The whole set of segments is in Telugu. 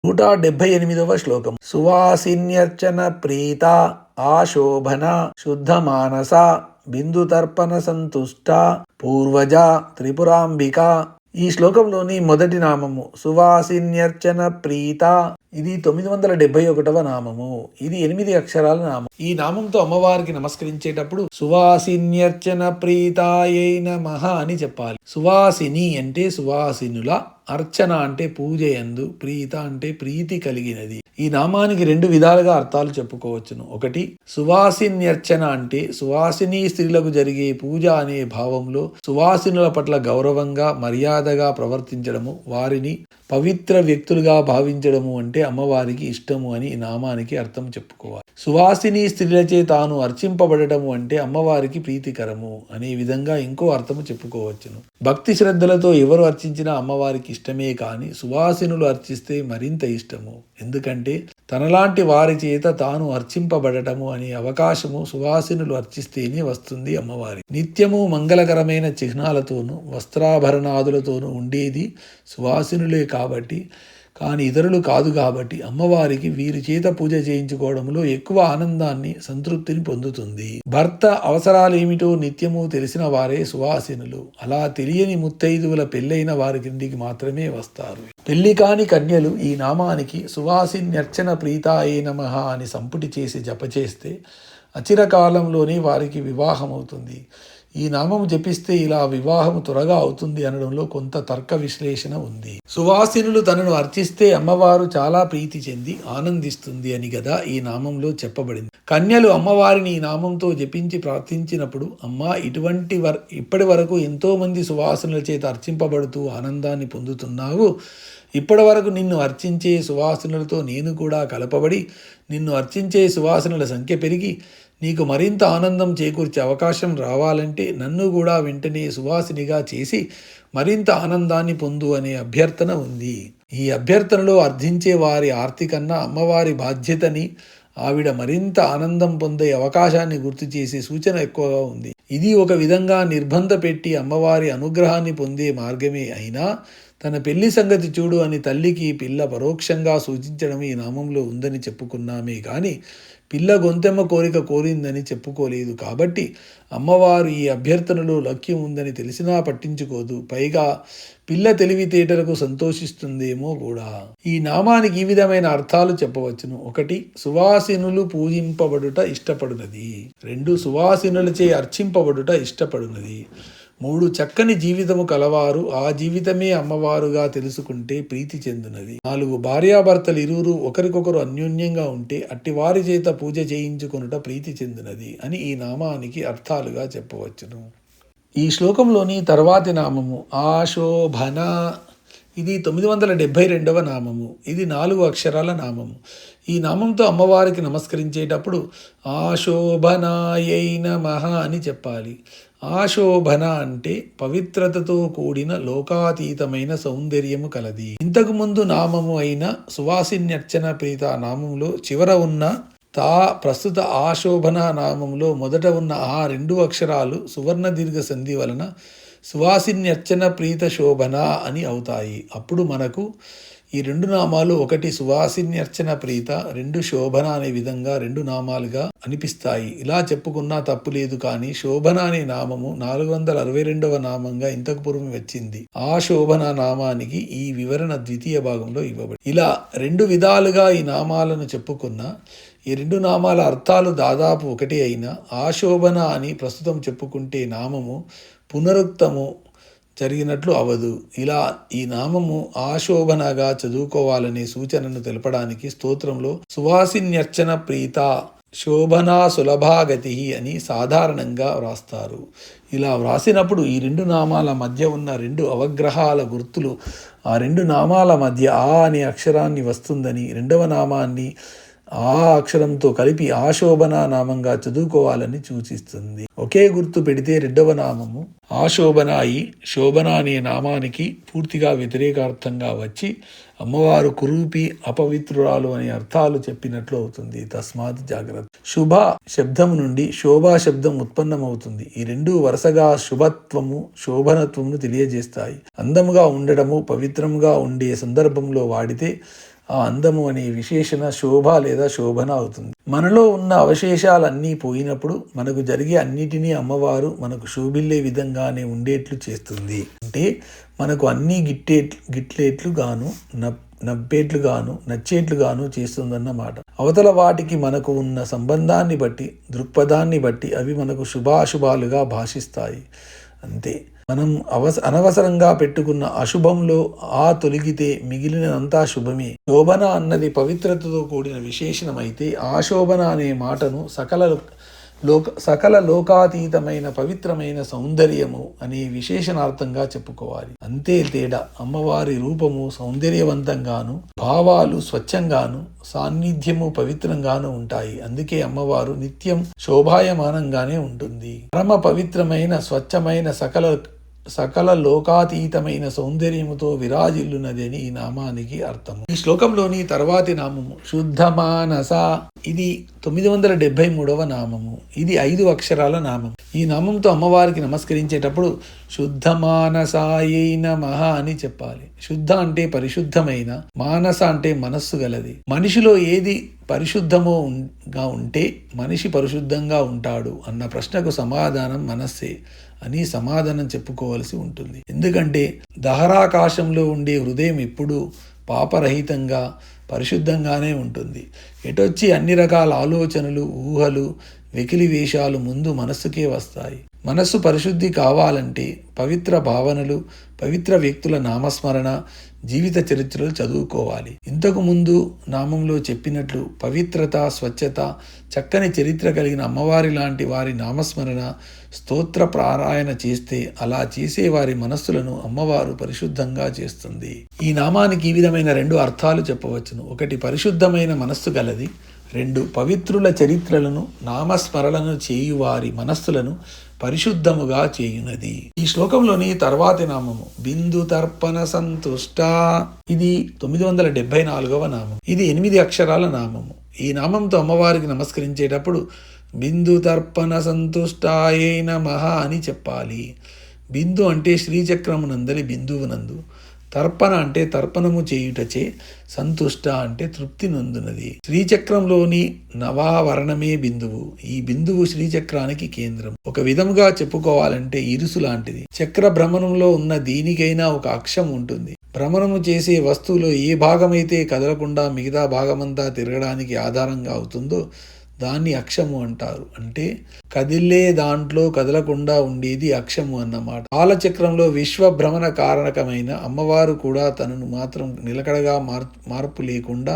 178వ శ్లోకం. సువాసిన్యర్చన ప్రీత ఆశోభన శుద్ధ మానస బిందుతర్పణ సంతుష్ట పూర్వజ త్రిపురాంబిక. ఈ శ్లోకంలోని మొదటి నామము సువాసిన్యర్చన ప్రీత. ఇది 971వ నామము. ఇది 8 అక్షరాల నామం. ఈ నామంతో అమ్మవారికి నమస్కరించేటప్పుడు సువాసిన్యర్చన ప్రీతాయై నమః అని చెప్పాలి. సువాసిని అంటే సువాసినుల, అర్చన అంటే పూజ యందు, ప్రీత అంటే ప్రీతి కలిగినది. ఈ నామానికి 2 విధాలుగా అర్థాలు చెప్పుకోవచ్చును. ఒకటి, సువాసిన్యర్చన అంటే సువాసిని స్త్రీలకు జరిగే పూజ అనే భావంలో సువాసినుల పట్ల గౌరవంగా మర్యాదగా ప్రవర్తించడము, వారిని పవిత్ర వ్యక్తులుగా భావించడము అంటే అమ్మవారికి ఇష్టము అని ఈ నామానికి అర్థం చెప్పుకోవాలి. సువాసిని స్త్రీలచే తాను అర్చింపబడటము అంటే అమ్మవారికి ప్రీతికరము అనే విధంగా ఇంకో అర్థము చెప్పుకోవచ్చును. భక్తి శ్రద్ధలతో ఎవరు అర్చించినా అమ్మవారికి ఇష్టమే కానీ సువాసినులు అర్చిస్తే మరింత ఇష్టము. ఎందుకంటే తనలాంటి వారి చేత తాను అర్చింపబడటము అనే అవకాశము సువాసినులు అర్చిస్తేనే వస్తుంది అమ్మవారి. నిత్యము మంగళకరమైన చిహ్నాలతోనూ వస్త్రాభరణాదులతోనూ ఉండేది సువాసినులే కాబట్టి, కానీ ఇతరులు కాదు కాబట్టి అమ్మవారికి వీరి చేత పూజ చేయించుకోవడంలో ఎక్కువ ఆనందాన్ని, సంతృప్తిని పొందుతుంది. భర్త అవసరాలేమిటో నిత్యము తెలిసిన వారే సువాసినులు. అలా తెలియని ముత్తైదువుల పెళ్ళైన వారి కిందికి మాత్రమే వస్తారు. పెళ్లి కాని కన్యలు ఈ నామానికి సువాసిన్యర్చన ప్రీతాయే నమః అని సంపుటి చేసి జపచేస్తే అచిరకాలంలోనే వారికి వివాహం అవుతుంది. ఈ నామం జపిస్తే ఇలా వివాహం త్వరగా అవుతుంది అనడంలో కొంత తర్క విశ్లేషణ ఉంది. సువాసినులు తనను అర్చిస్తే అమ్మవారు చాలా ప్రీతి చెంది ఆనందిస్తుంది అని గదా ఈ నామంలో చెప్పబడింది. కన్యలు అమ్మవారిని ఈ నామంతో జపించి ప్రార్థించినప్పుడు, అమ్మా ఇప్పటి వరకు ఎంతో మంది సువాసనుల చేత అర్చింపబడుతూ ఆనందాన్ని పొందుతున్నావు. ఇప్పటి వరకు నిన్ను అర్చించే సువాసనలతో నేను కూడా కలపబడి నిన్ను అర్చించే సువాసనల సంఖ్య పెరిగి నీకు మరింత ఆనందం చేకూర్చే అవకాశం రావాలంటే నన్ను కూడా వెంటనే సువాసినిగా చేసి మరింత ఆనందాన్ని పొందు అనే అభ్యర్థన ఉంది. ఈ అభ్యర్థనలో అర్థించే వారి ఆర్తి కన్నా అమ్మవారి బాధ్యతని, ఆవిడ మరింత ఆనందం పొందే అవకాశాన్ని గుర్తు చేసే సూచన ఎక్కువగా ఉంది. ఇది ఒక విధంగా నిర్బంధ పెట్టి అమ్మవారి అనుగ్రహాన్ని పొందే మార్గమే అయినా తన పెళ్లి సంగతి చూడు అని తల్లికి పిల్ల పరోక్షంగా సూచించడం ఈ నామంలో ఉందని చెప్పుకున్నామే కానీ పిల్ల గొంతెమ్మ కోరిక కోరిందని చెప్పుకోలేదు. కాబట్టి అమ్మవారు ఈ అభ్యర్థనలో లక్ష్యం ఉందని తెలిసినా పట్టించుకోదు. పైగా పిల్ల తెలివితేటలకు సంతోషిస్తుందేమో కూడా. ఈ నామానికి ఈ విధమైన అర్థాలు చెప్పవచ్చును. 1, సువాసినులు పూజింపబడుట ఇష్టపడునది. 2, సువాసినులచే అర్చింపబడుట ఇష్టపడునది. 3, చక్కని జీవితము కలవారు ఆ జీవితమే అమ్మవారుగా తెలుసుకుంటే ప్రీతి చెందునది. 4, భార్యాభర్తలు ఇరువురు ఒకరికొకరు అన్యోన్యంగా ఉంటే అట్టి వారి చేత పూజ చేయించుకొనుట ప్రీతి చెందునది అని ఈ నామానికి అర్థాలుగా చెప్పవచ్చును. ఈ శ్లోకంలోని తర్వాతి నామము ఆశోభన. ఇది 972వ నామము. ఇది 4 అక్షరాల నామము. ఈ నామంతో అమ్మవారికి నమస్కరించేటప్పుడు ఆశోభనాయై నమః అని చెప్పాలి. ఆశోభన అంటే పవిత్రతతో కూడిన లోకాతీతమైన సౌందర్యము కలది. ఇంతకు ముందు నామము అయిన సువాసిన్యర్చన ప్రీత నామంలో చివర ఉన్న తా, ప్రస్తుత ఆశోభన నామంలో మొదట ఉన్న ఆ 2 అక్షరాలు సువర్ణ దీర్ఘ సంధి వలన సువాసిన్యర్చన ప్రీత శోభన అని అవుతాయి. అప్పుడు మనకు ఈ 2 నామాలు 1 సువాసిన్యర్చన ప్రీత, 2 శోభన అనే విధంగా 2 నామాలుగా అనిపిస్తాయి. ఇలా చెప్పుకున్నా తప్పు లేదు. కానీ శోభన అనే నామము 462వ నామంగా ఇంతకు పూర్వం వచ్చింది. ఆ శోభన నామానికి ఈ వివరణ ద్వితీయ భాగంలో ఇవ్వబడి. ఇలా 2 విధాలుగా ఈ నామాలను చెప్పుకున్న ఈ 2 నామాల అర్థాలు దాదాపు ఒకటే అయినా ఆశోభన అని ప్రస్తుతం చెప్పుకుంటే నామము పునరుక్తము జరిగినట్లు అవదు. ఇలా ఈ నామము ఆశోభనగా చదువుకోవాలనే సూచనను తెలపడానికి స్తోత్రంలో సువాసిన్యర్చన ప్రీత శోభనా సులభాగతి అని సాధారణంగా వ్రాస్తారు. ఇలా వ్రాసినప్పుడు ఈ 2 నామాల మధ్య ఉన్న 2 అవగ్రహాల గుర్తులు ఆ 2 నామాల మధ్య ఆ అనే అక్షరాన్ని వస్తుందని, 2వ నామాన్ని ఆ అక్షరంతో కలిపి ఆశోభన నామంగా చదువుకోవాలని సూచిస్తుంది. ఒకే గుర్తు పెడితే 2వ నామము ఆశోభన అయి శోభన అనే నామానికి పూర్తిగా వ్యతిరేకార్థంగా వచ్చి అమ్మవారు కురూపి, అపవిత్రురాలు అనే అర్థాలు చెప్పినట్లు అవుతుంది. తస్మాత్ జాగ్రత్త. శుభ శబ్దం నుండి శోభా శబ్దం ఉత్పన్నమవుతుంది. ఈ 2 వరుసగా శుభత్వము, శోభనత్వమును తెలియజేస్తాయి. అందముగా ఉండడము, పవిత్రంగా ఉండే సందర్భంలో వాడితే ఆ అందము అనే విశేషణ శోభ లేదా శోభన అవుతుంది. మనలో ఉన్న అవశేషాలన్నీ పోయినప్పుడు మనకు జరిగే అన్నిటినీ అమ్మవారు మనకు శోభిల్లే విధంగానే ఉండేట్లు చేస్తుంది. అంటే మనకు అన్నీ గిట్లేట్లు గాను నవ్వేట్లుగాను నచ్చేట్లుగాను చేస్తుందన్నమాట. అవతల వాటికి మనకు ఉన్న సంబంధాన్ని బట్టి, దృక్పథాన్ని బట్టి అవి మనకు శుభాశుభాలుగా భాషిస్తాయి. అంతే. మనం అనవసరంగా పెట్టుకున్న అశుభంలో తొలగితే మిగిలినంతా శుభమే. శోభన అన్నది పవిత్రతతో కూడిన విశేషణమైతే ఆశోభన అనే మాటను సకల లోకాతీతమైన పవిత్రమైన సౌందర్యము అనే విశేషణార్థంగా చెప్పుకోవాలి. అంతే తేడా. అమ్మవారి రూపము సౌందర్యవంతంగాను, భావాలు స్వచ్ఛంగాను, సాన్నిధ్యము పవిత్రంగాను ఉంటాయి. అందుకే అమ్మవారు నిత్యం శోభాయమానంగానే ఉంటుంది. పరమ పవిత్రమైన స్వచ్ఛమైన సకల లోకాతీతమైన సౌందర్యముతో విరాజిల్లునదని ఈ నామానికి అర్థము. ఈ శ్లోకంలోని తర్వాతి నామము శుద్ధమానస. ఇది 973వ నామము. ఇది 5 అక్షరాల నామం. ఈ నామంతో అమ్మవారికి నమస్కరించేటప్పుడు శుద్ధమానసాయై నమః అని చెప్పాలి. శుద్ధ అంటే పరిశుద్ధమైన, మానస అంటే మనస్సు గలది. మనిషిలో ఏది పరిశుద్ధంగా ఉంటే మనిషి పరిశుద్ధంగా ఉంటాడు అన్న ప్రశ్నకు సమాధానం మనస్సే అని సమాధానం చెప్పుకోవలసి ఉంటుంది. ఎందుకంటే దహరాకాశంలో ఉండే హృదయం ఎప్పుడూ పాపరహితంగా పరిశుద్ధంగానే ఉంటుంది. ఎటొచ్చి అన్ని రకాల ఆలోచనలు, ఊహలు, వెకిలి వేషాలు ముందు మనస్సుకే వస్తాయి. మనస్సు పరిశుద్ధి కావాలంటే పవిత్ర భావనలు, పవిత్ర వ్యక్తుల నామస్మరణ, జీవిత చరిత్రలు చదువుకోవాలి. ఇంతకు ముందు నామంలో చెప్పినట్లు పవిత్రత, స్వచ్ఛత, చక్కని చరిత్ర కలిగిన అమ్మవారి లాంటి వారి నామస్మరణ, స్తోత్ర పారాయణ చేస్తే అలా చేసే వారి మనస్సులను అమ్మవారు పరిశుద్ధంగా చేస్తుంది. ఈ నామానికి ఈ విధమైన 2 అర్థాలు చెప్పవచ్చును. 1 పరిశుద్ధమైన మనస్సు గలది. 2 పవిత్రుల చరిత్రలను, నామస్మరణను చేయువారి మనస్సులను పరిశుద్ధముగా చేయునది. ఈ శ్లోకంలోని తర్వాతి నామము బిందు తర్పణ సంతుష్ట. ఇది 974వ నామం. ఇది 8 అక్షరాల నామము. ఈ నామంతో అమ్మవారికి నమస్కరించేటప్పుడు బిందు తర్పణ సంతుష్టాయై నమః అని చెప్పాలి. బిందు అంటే శ్రీచక్రమునందలి బిందువునందు, తర్పణ అంటే తర్పణము చేయుటచే, సంతుష్ట అంటే తృప్తి నొందునది. శ్రీచక్రంలోని నవావరణమే బిందువు. ఈ బిందువు శ్రీచక్రానికి కేంద్రం. ఒక విధముగా చెప్పుకోవాలంటే ఇరుసు లాంటిది. చక్ర భ్రమణంలో ఉన్న దీనికైనా ఒక అక్షం ఉంటుంది. భ్రమణము చేసే వస్తువులో ఏ భాగమైతే కదలకుండా మిగతా భాగమంతా తిరగడానికి ఆధారంగా అవుతుందో దాన్ని అక్షము అంటారు. అంటే కదిలే దాంట్లో కదలకుండా ఉండేది అక్షము అన్నమాట. కాలచక్రంలో విశ్వ భ్రమణ కారణకమైన అమ్మవారు కూడా తనను మాత్రం నిలకడగా మార్పు లేకుండా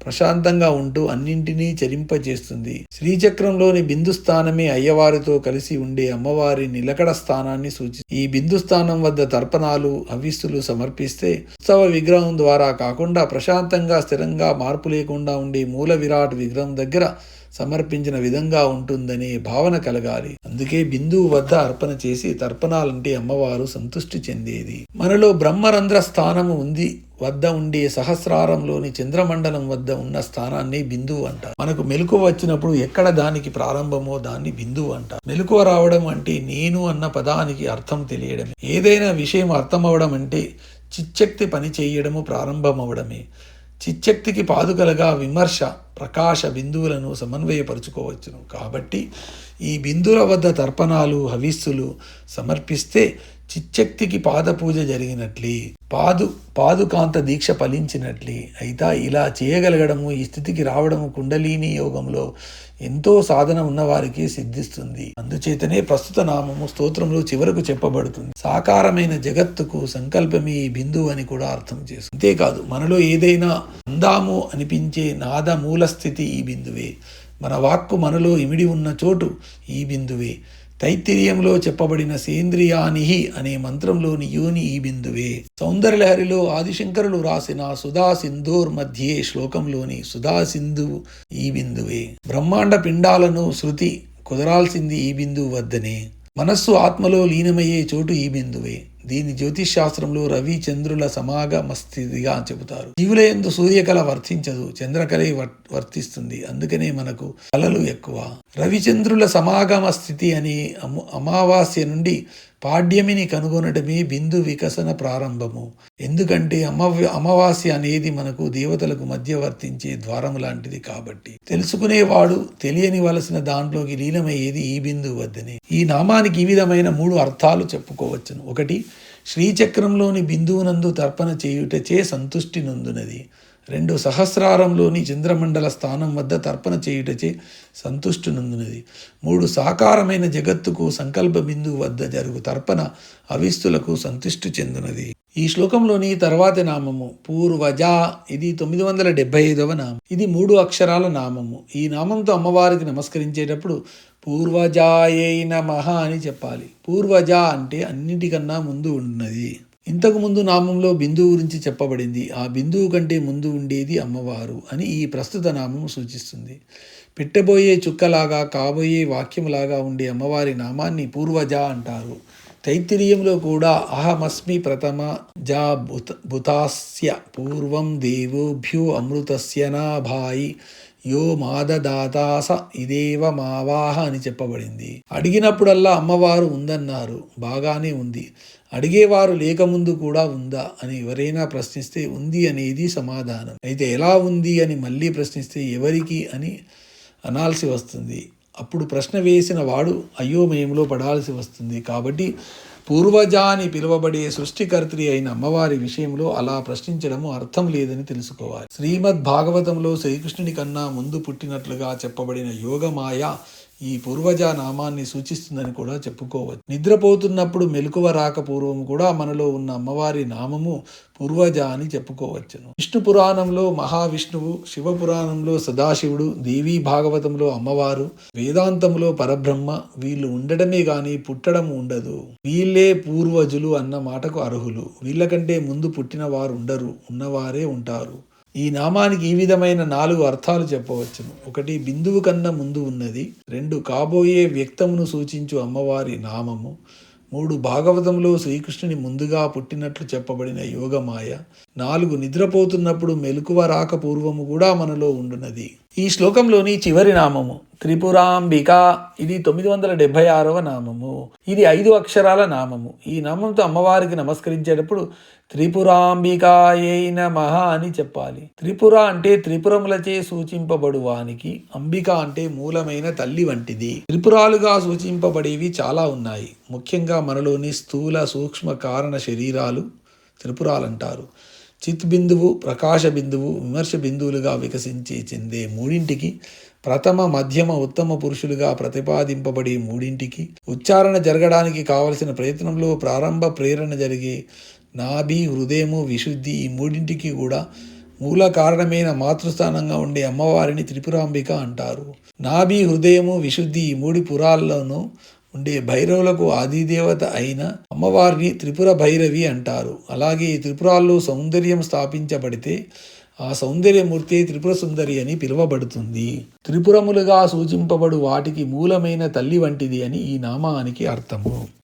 ప్రశాంతంగా ఉంటూ అన్నింటినీ చరింపజేస్తుంది. శ్రీచక్రంలోని బిందు స్థానమే అయ్యవారితో కలిసి ఉండే అమ్మవారి నిలకడ స్థానాన్ని సూచిస్తుంది. ఈ బిందు స్థానం వద్ద తర్పణాలు, హవిస్సులు సమర్పిస్తే ఉత్సవ విగ్రహం ద్వారా కాకుండా ప్రశాంతంగా స్థిరంగా మార్పు లేకుండా ఉండే మూల విరాట్ విగ్రహం దగ్గర సమర్పించిన విధంగా ఉంటుందనే భావన కలగాలి. అందుకే బిందువు వద్ద అర్పణ చేసి తర్పణాలంటే అమ్మవారు సంతృష్టి చెందేది. మనలో బ్రహ్మరంధ్ర స్థానము వద్ద ఉండే సహస్రారంలోని చంద్రమండలం వద్ద ఉన్న స్థానాన్ని బిందువు అంటారు. మనకు మెలకువ వచ్చినప్పుడు ఎక్కడ దానికి ప్రారంభమో దాన్ని బిందువు అంటారు. మెలకువ రావడం అంటే నేను అన్న పదానికి అర్థం తెలియడమే. ఏదైనా విషయం అర్థమవడం అంటే చిచ్చక్తి పని చేయడము ప్రారంభమవడమే. చిచ్చక్తికి పాదుకలుగా విమర్శ, ప్రకాశ బిందువులను సమన్వయపరుచుకోవచ్చును. కాబట్టి ఈ బిందువుల వద్ద తర్పణాలు, హవిస్సులు సమర్పిస్తే చిచ్చక్తికి పాదపూజ జరిగినట్లే, పాదుకాంత దీక్ష ఫలించినట్లే. అయితే ఇలా చేయగలగడము, ఈ స్థితికి రావడము కుండలిని యోగంలో ఎంతో సాధన ఉన్నవారికి సిద్ధిస్తుంది. అందుచేతనే ప్రస్తుత నామము స్తోత్రంలో చివరకు చెప్పబడుతుంది. సాకారమైన జగత్తుకు సంకల్పమే ఈ బిందువు అని కూడా అర్థం చేస్తుంది. అంతేకాదు మనలో ఏదైనా అందాము అనిపించే నాద మూల స్థితి ఈ బిందువే. మన వాక్కు మనలో ఇమిడి ఉన్న చోటు ఈ బిందువే. తైత్తిరీయంలో చెప్పబడిన సేంద్రియానిహి అనే మంత్రంలోని యోని ఈ బిందువే. సౌందర్యలహరిలో ఆదిశంకరులు రాసిన సుధా సింధూర్ మధ్యే శ్లోకంలోని సుధా సింధువు ఈ బిందువే. బ్రహ్మాండ పిండాలను శృతి కుదరాల్సింది ఈ బిందువు వద్దనే. మనస్సు ఆత్మలో లీనమయ్యే చోటు ఈ బిందువే. దీన్ని జ్యోతిష్ శాస్త్రంలో రవి చంద్రుల సమాగమ స్థితిగా చెబుతారు. జీవుల యందు సూర్యకళ వర్తించదు, చంద్రకళే వర్తిస్తుంది. అందుకనే మనకు కళలు ఎక్కువ. రవిచంద్రుల సమాగమ స్థితి అని అమావాస్య నుండి పాడ్యమిని కనుగొనటమే బిందు వికసన ప్రారంభము. ఎందుకంటే అమావాస్య అనేది మనకు దేవతలకు మధ్య వర్తించే ద్వారం లాంటిది కాబట్టి తెలుసుకునేవాడు తెలియని వలసిన దాంట్లోకి లీనమయ్యేది ఈ బిందువు వద్దనే. ఈ నామానికి ఈ విధమైన 3 అర్థాలు చెప్పుకోవచ్చును. 1, శ్రీచక్రంలోని బిందువునందు తర్పణ చేయుటచే సంతుష్టి నొందునది. 2, సహస్రారంలోని చంద్రమండల స్థానం వద్ద తర్పణ చేయుటచే సంతుష్టి నొందునది. 3, సాకారమైన జగత్తుకు సంకల్ప బిందువు వద్ద జరుగు తర్పణ అవిస్తులకు సంతుష్టి చెందునది. ఈ శ్లోకంలోని తర్వాతి నామము పూర్వజ. ఇది 975వ నామం. ఇది 3 అక్షరాల నామము. ఈ నామంతో అమ్మవారికి నమస్కరించేటప్పుడు పూర్వజాయై నమః అని చెప్పాలి. పూర్వజ అంటే అన్నిటికన్నా ముందు ఉన్నది. ఇంతకు ముందు నామంలో బిందువు గురించి చెప్పబడింది. ఆ బిందువు కంటే ముందు ఉండేది అమ్మవారు అని ఈ ప్రస్తుత నామం సూచిస్తుంది. పెట్టబోయే చుక్కలాగా కాబోయే వాక్యంలాగా ఉండే అమ్మవారి నామాన్ని పూర్వజ అంటారు. తైత్తిరీయంలో కూడా అహమస్మి ప్రథమ జా భూతాస్య పూర్వం దేవోభ్యో అమృతస్య నాభాయి యో మాదదాతాస ఇదేవ మావాహ అని చెప్పబడింది. అడిగినప్పుడల్లా అమ్మవారు ఉందన్నారు. బాగానే ఉంది. అడిగేవారు లేకముందు కూడా ఉందా అని ఎవరైనా ప్రశ్నిస్తే ఉంది అనేది సమాధానం. అయితే ఎలా ఉంది అని మళ్ళీ ప్రశ్నిస్తే ఎవరికి అని అనాల్సి వస్తుంది. అప్పుడు ప్రశ్న వేసిన వాడు అయోమయంలో పడాల్సి వస్తుంది. కాబట్టి పూర్వజ అని పిలువబడే సృష్టికర్త్రి అయిన అమ్మవారి విషయంలో అలా ప్రశ్నించడము అర్థం లేదని తెలుసుకోవాలి. శ్రీమద్ భాగవతంలో శ్రీకృష్ణుని కన్నా ముందు పుట్టినట్లుగా చెప్పబడిన యోగమాయ ఈ పూర్వజ నామాన్ని సూచిస్తుందని కూడా చెప్పుకోవచ్చు. నిద్రపోతున్నప్పుడు మెలకువ రాక పూర్వం కూడా మనలో ఉన్న అమ్మవారి నామము పూర్వజ అని చెప్పుకోవచ్చును. విష్ణు పురాణంలో మహావిష్ణువు, శివపురాణంలో సదాశివుడు, దేవీ భాగవతంలో అమ్మవారు, వేదాంతంలో పరబ్రహ్మ వీళ్ళు ఉండడమే గాని పుట్టడం ఉండదు. వీళ్ళే పూర్వజులు అన్న మాటకు అర్హులు. వీళ్ళకంటే ముందు పుట్టిన వారు ఉండరు, ఉన్నవారే ఉంటారు. ఈ నామానికి ఈ విధమైన 4 అర్థాలు చెప్పవచ్చును. 1, బిందువు కన్నా ముందు ఉన్నది. 2, కాబోయే వ్యక్తమును సూచించు అమ్మవారి నామము. 3, భాగవతంలో శ్రీకృష్ణుని ముందుగా పుట్టినట్లు చెప్పబడిన యోగమాయ. 4, నిద్రపోతున్నప్పుడు మెలకువ రాక పూర్వము కూడా మనలో ఉండునది. ఈ శ్లోకంలోని చివరి నామము త్రిపురాంబిక. ఇది 976వ నామము. ఇది 5 అక్షరాల నామము. ఈ నామంతో అమ్మవారికి నమస్కరించేటప్పుడు త్రిపురాంబికాయై నమః అని చెప్పాలి. త్రిపుర అంటే త్రిపురములచే సూచింపబడువానికి, అంబిక అంటే మూలమైన తల్లి వంటిది. త్రిపురాలుగా సూచింపబడేవి చాలా ఉన్నాయి. ముఖ్యంగా మనలోని స్థూల సూక్ష్మ కారణ శరీరాలు త్రిపురాలంటారు. చిత్ బిందువు, ప్రకాశ బిందువు, విమర్శ బిందువులుగా వికసించి చెందే మూడింటికి, ప్రథమ మధ్యమ ఉత్తమ పురుషులుగా ప్రతిపాదింపబడే మూడింటికి, ఉచ్చారణ జరగడానికి కావలసిన ప్రయత్నంలో ప్రారంభ ప్రేరణ జరిగే నాభి, హృదయము, విశుద్ధి ఈ మూడింటికి కూడా మూల కారణమైన మాతృస్థానంగా ఉండే అమ్మవారిని త్రిపురాంబిక అంటారు. నాభి, హృదయము, విశుద్ధి ఈ 3 పురాల్లోనూ ఉండే భైరవులకు ఆదిదేవత అయిన అమ్మవారిని త్రిపుర భైరవి అంటారు. అలాగే ఈ త్రిపురాల్లో సౌందర్యం స్థాపించబడితే ఆ సౌందర్యమూర్తి త్రిపుర సుందరి అని పిలువబడుతుంది. త్రిపురములుగా సూచింపబడు వాటికి మూలమైన తల్లి వంటిది అని ఈ నామానికి అర్థము.